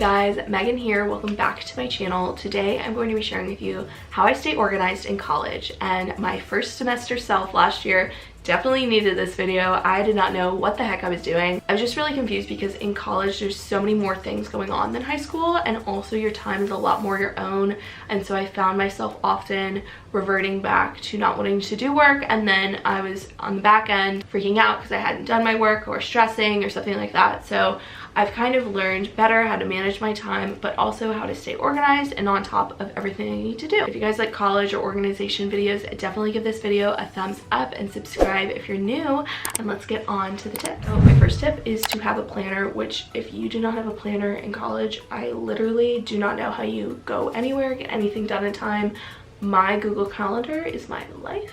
guys, Megan here. Welcome back to my channel. Today I'm going to be sharing with you how I stay organized in college, and my first semester self last year definitely needed this video. I did not know what the heck I was doing. I was just really confused because in college there's so many more things going on than high school, and also your time is a lot more your own, and so I found myself often reverting back to not wanting to do work, and then I was on the back end freaking out because I hadn't done my work or stressing or something like that. So I've kind of learned better how to manage my time, but also how to stay organized and on top of everything I need to do. If you guys like college or organization videos, definitely give this video a thumbs up and subscribe if you're new, and let's get on to the tips. So my first tip is to have a planner, which if you do not have a planner in college, I literally do not know how you go anywhere, get anything done in time. My Google Calendar is my life.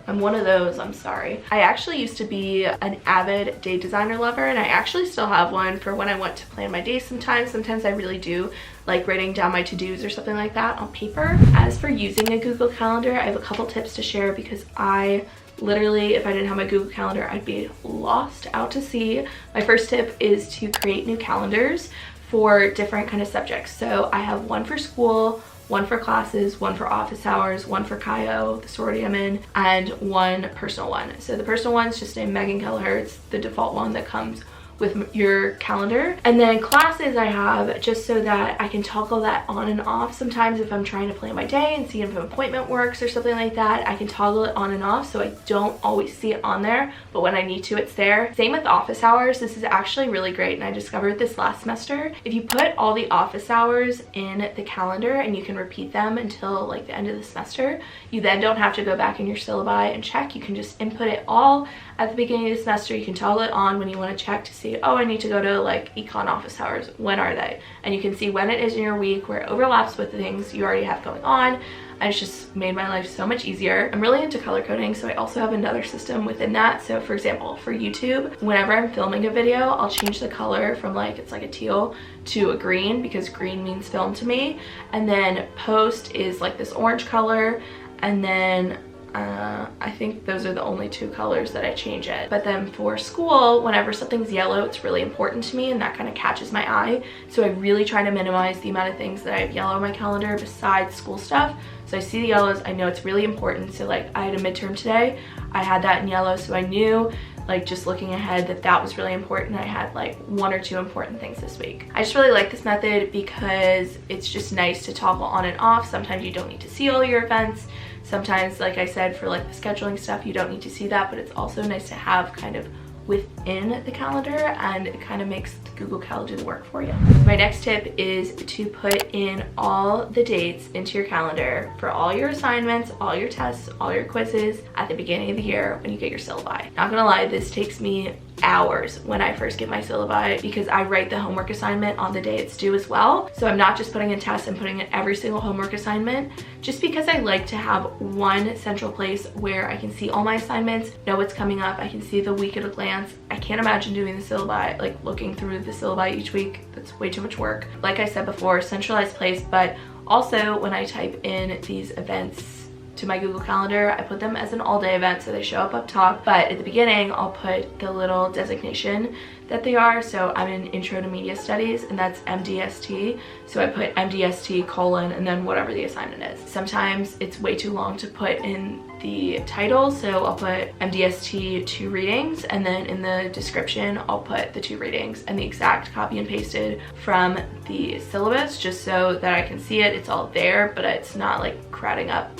I'm one of those, I'm sorry. I actually used to be an avid day designer lover, and I actually still have one for when I want to plan my days sometimes. Sometimes I really do like writing down my to-dos or something like that on paper. As for using a Google Calendar, I have a couple tips to share because I literally, if I didn't have my Google Calendar, I'd be lost out to sea. My first tip is to create new calendars for different kind of subjects. So I have one for school, one for classes, one for office hours, one for Chi-O, the sorority I'm in, and one personal one. So the personal one's just named Megan Kelleher. It's the default one that comes with your calendar. And then classes I have just so that I can toggle that on and off. Sometimes if I'm trying to plan my day and see if an appointment works or something like that, I can toggle it on and off so I don't always see it on there, but when I need to, it's there. Same with office hours. This is actually really great, and I discovered this last semester. If you put all the office hours in the calendar and you can repeat them until like the end of the semester, you then don't have to go back in your syllabi and check. You can just input it all at the beginning of the semester. You can toggle it on when you want to check to see, oh, I need to go to like econ office hours. When are they? And you can see when it is in your week, where it overlaps with the things you already have going on. And it's just made my life so much easier. I'm really into color coding, so I also have another system within that. So for example, for YouTube, whenever I'm filming a video, I'll change the color from like, it's like a teal to a green, because green means film to me. And then post is like this orange color, and then I think those are the only two colors that I change it. But then for school, whenever something's yellow, it's really important to me, and that kind of catches my eye. So I really try to minimize the amount of things that I have yellow on my calendar besides school stuff. So I see the yellows, I know it's really important. So like I had a midterm today, I had that in yellow, so I knew like just looking ahead that that was really important. I had like one or two important things this week. I just really like this method because it's just nice to toggle on and off. Sometimes you don't need to see all your events. Sometimes, like I said, for like the scheduling stuff, you don't need to see that, but it's also nice to have kind of within the calendar, and it kind of makes the Google Calendar work for you. My next tip is to put in all the dates into your calendar for all your assignments, all your tests, all your quizzes at the beginning of the year when you get your syllabi. Not gonna lie, this takes me hours when I first get my syllabi, because I write the homework assignment on the day it's due as well. So I'm not just putting in tests, I'm putting in every single homework assignment, just because I like to have one central place where I can see all my assignments, know what's coming up, I can see the week at a glance. I can't imagine doing the syllabi, like looking through the syllabi each week. That's way too much work. Like I said before, centralized place, but also when I type in these events to my Google Calendar, I put them as an all-day event, so they show up top, but at the beginning I'll put the little designation that they are. So I'm in Intro to Media Studies, and that's MDST, so I put MDST colon and then whatever the assignment is. Sometimes it's way too long to put in the title, so I'll put MDST 2 readings, and then in the description I'll put the 2 readings and the exact copy and pasted from the syllabus, just so that I can see it. It's all there, but it's not like crowding up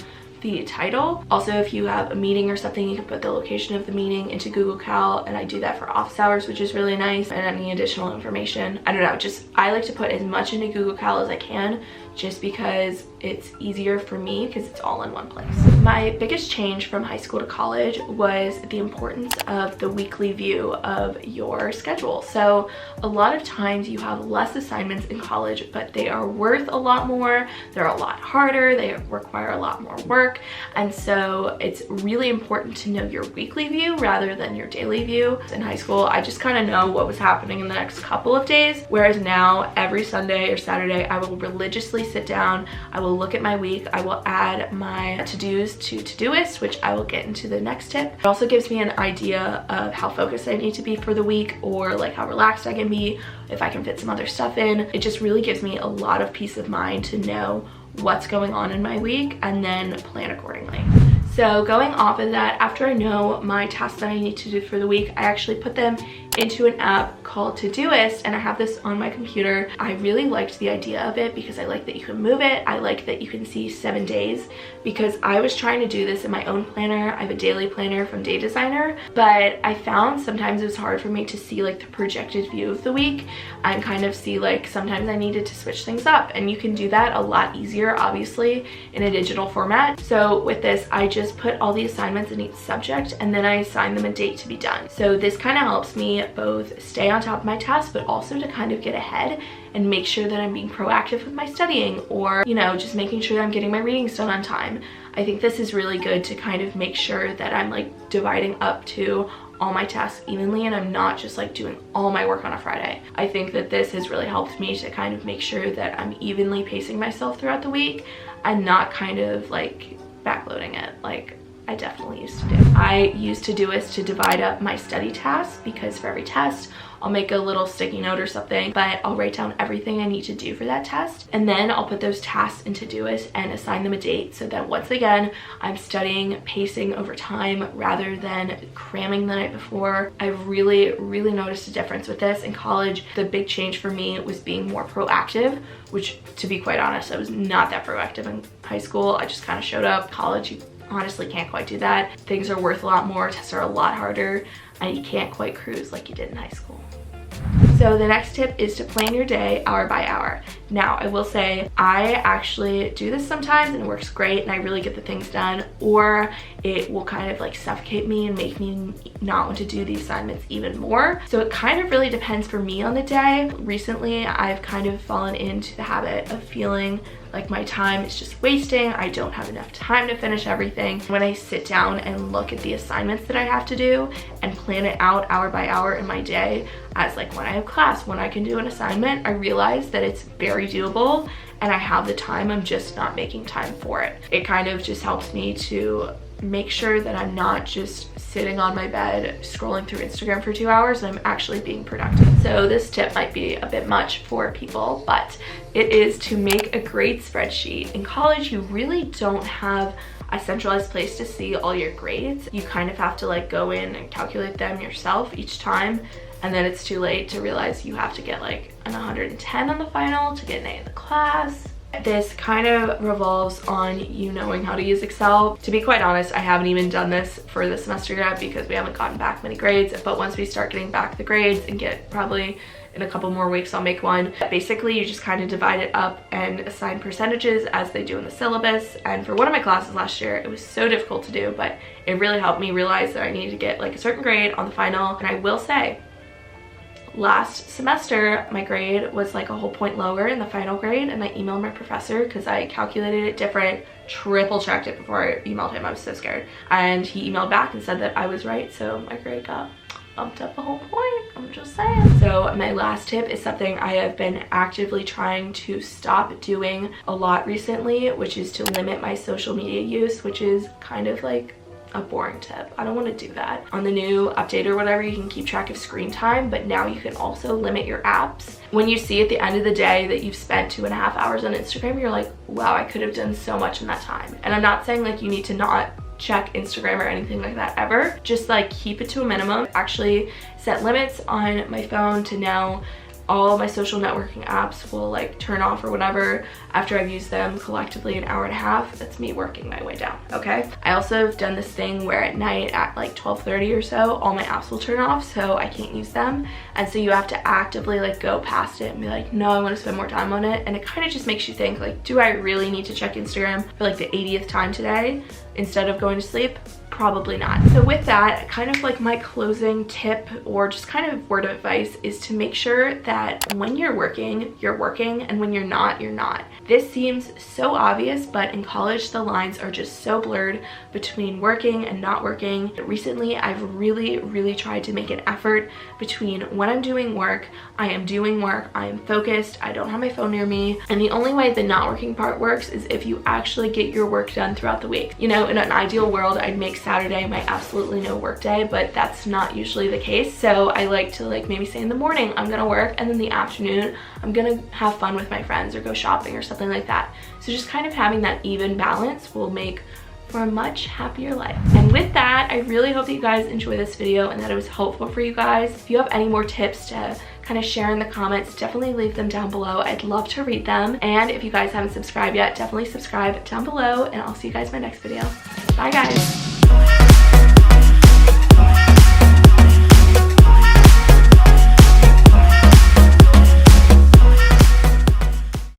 the title. Also, if you have a meeting or something, you can put the location of the meeting into Google Cal, and I do that for office hours, which is really nice, and any additional information. I don't know, just I like to put as much into Google Cal as I can, just because it's easier for me because it's all in one place. My biggest change from high school to college was the importance of the weekly view of your schedule. So a lot of times you have less assignments in college, but they are worth a lot more, they're a lot harder, they require a lot more work, and so it's really important to know your weekly view rather than your daily view. In high school, I just kind of know what was happening in the next couple of days, whereas now every Sunday or Saturday I will religiously sit down, I will look at my week, I will add my to-dos changes to Todoist, which I will get into the next tip. It also gives me an idea of how focused I need to be for the week, or like how relaxed I can be, if I can fit some other stuff in. It just really gives me a lot of peace of mind to know what's going on in my week and then plan accordingly. So going off of that, after I know my tasks that I need to do for the week, I actually put them into an app called Todoist, and I have this on my computer. I really liked the idea of it because I like that you can move it. I like that you can see 7 days, because I was trying to do this in my own planner. I have a daily planner from Day Designer, but I found sometimes it was hard for me to see like the projected view of the week and kind of see like sometimes I needed to switch things up, and you can do that a lot easier obviously in a digital format. So with this, I just put all the assignments in each subject and then I assign them a date to be done. So this kind of helps me both stay on top of my tasks, but also to kind of get ahead and make sure that I'm being proactive with my studying, or, you know, just making sure that I'm getting my readings done on time. I think this is really good to kind of make sure that I'm like dividing up to all my tasks evenly, and I'm not just like doing all my work on a Friday. I think that this has really helped me to kind of make sure that I'm evenly pacing myself throughout the week and not kind of like backloading it like I definitely used to do. I use Todoist to divide up my study tasks, because for every test I'll make a little sticky note or something, but I'll write down everything I need to do for that test, and then I'll put those tasks in Todoist and assign them a date, so that once again I'm studying, pacing over time rather than cramming the night before. I've really noticed a difference with this. In college, the big change for me was being more proactive, which, to be quite honest, I was not that proactive in high school. I just kind of showed up. College, you honestly can't quite do that. Things are worth a lot more, tests are a lot harder, and you can't quite cruise like you did in high school. So the next tip is to plan your day hour by hour. Now, I will say I actually do this sometimes and it works great and I really get the things done, or it will kind of like suffocate me and make me not want to do the assignments even more. So it kind of really depends for me on the day. Recently, I've kind of fallen into the habit of feeling like my time is just wasting. I don't have enough time to finish everything. When I sit down and look at the assignments that I have to do and plan it out hour by hour in my day, as like when I have class, when I can do an assignment, I realize that it's very doable and I have the time, I'm just not making time for it. It kind of just helps me to make sure that I'm not just sitting on my bed scrolling through Instagram for 2 hours, and I'm actually being productive. So this tip might be a bit much for people, but it is to make a grade spreadsheet. In college, you really don't have a centralized place to see all your grades. You kind of have to like go in and calculate them yourself each time, and then it's too late to realize you have to get like an 110 on the final to get an A in the class. This kind of revolves on you knowing how to use Excel. To be quite honest, I haven't even done this for this semester yet because we haven't gotten back many grades, but once we start getting back the grades and get probably in a couple more weeks I'll make one. Basically, you just kind of divide it up and assign percentages as they do in the syllabus. And for one of my classes last year, it was so difficult to do, but it really helped me realize that I needed to get like a certain grade on the final. And I will say, last semester, my grade was like a whole point lower in the final grade, and I emailed my professor because I calculated it different, triple checked it before I emailed him. I was so scared. And he emailed back and said that I was right, so my grade got bumped up a whole point. I'm just saying. So my last tip is something I have been actively trying to stop doing a lot recently, which is to limit my social media use, which is kind of like a boring tip. I don't want to do that. On the new update or whatever, you can keep track of screen time, but now you can also limit your apps. When you see at the end of the day that you've spent 2.5 hours on Instagram, you're like, wow, I could have done so much in that time. And I'm not saying like you need to not check Instagram or anything like that ever. Just like keep it to a minimum. Actually set limits on my phone to now all my social networking apps will like turn off or whatever after I've used them collectively an hour and a half. That's me working my way down, okay? I also have done this thing where at night at like 12:30 or so, all my apps will turn off so I can't use them. And so you have to actively like go past it and be like, no, I want to spend more time on it. And it kind of just makes you think like, do I really need to check Instagram for like the 80th time today instead of going to sleep? Probably not. So with that, kind of like my closing tip or just kind of word of advice is to make sure that when you're working, and when you're not, you're not. This seems so obvious, but in college the lines are just so blurred between working and not working. Recently, I've really tried to make an effort between when I'm doing work, I am doing work, I am focused, I don't have my phone near me, and the only way the not working part works is if you actually get your work done throughout the week. You know, in an ideal world, I'd make Saturday my absolutely no work day, but that's not usually the case. So I like to maybe say in the morning I'm gonna work, and then the afternoon I'm gonna have fun with my friends or go shopping or something like that. So just kind of having that even balance will make for a much happier life. And with that, I really hope that you guys enjoy this video and that it was helpful for you guys. If you have any more tips to kind of share in the comments, definitely leave them down below. I'd love to read them. And if you guys haven't subscribed yet, definitely subscribe down below, and I'll see you guys in my next video. Bye guys.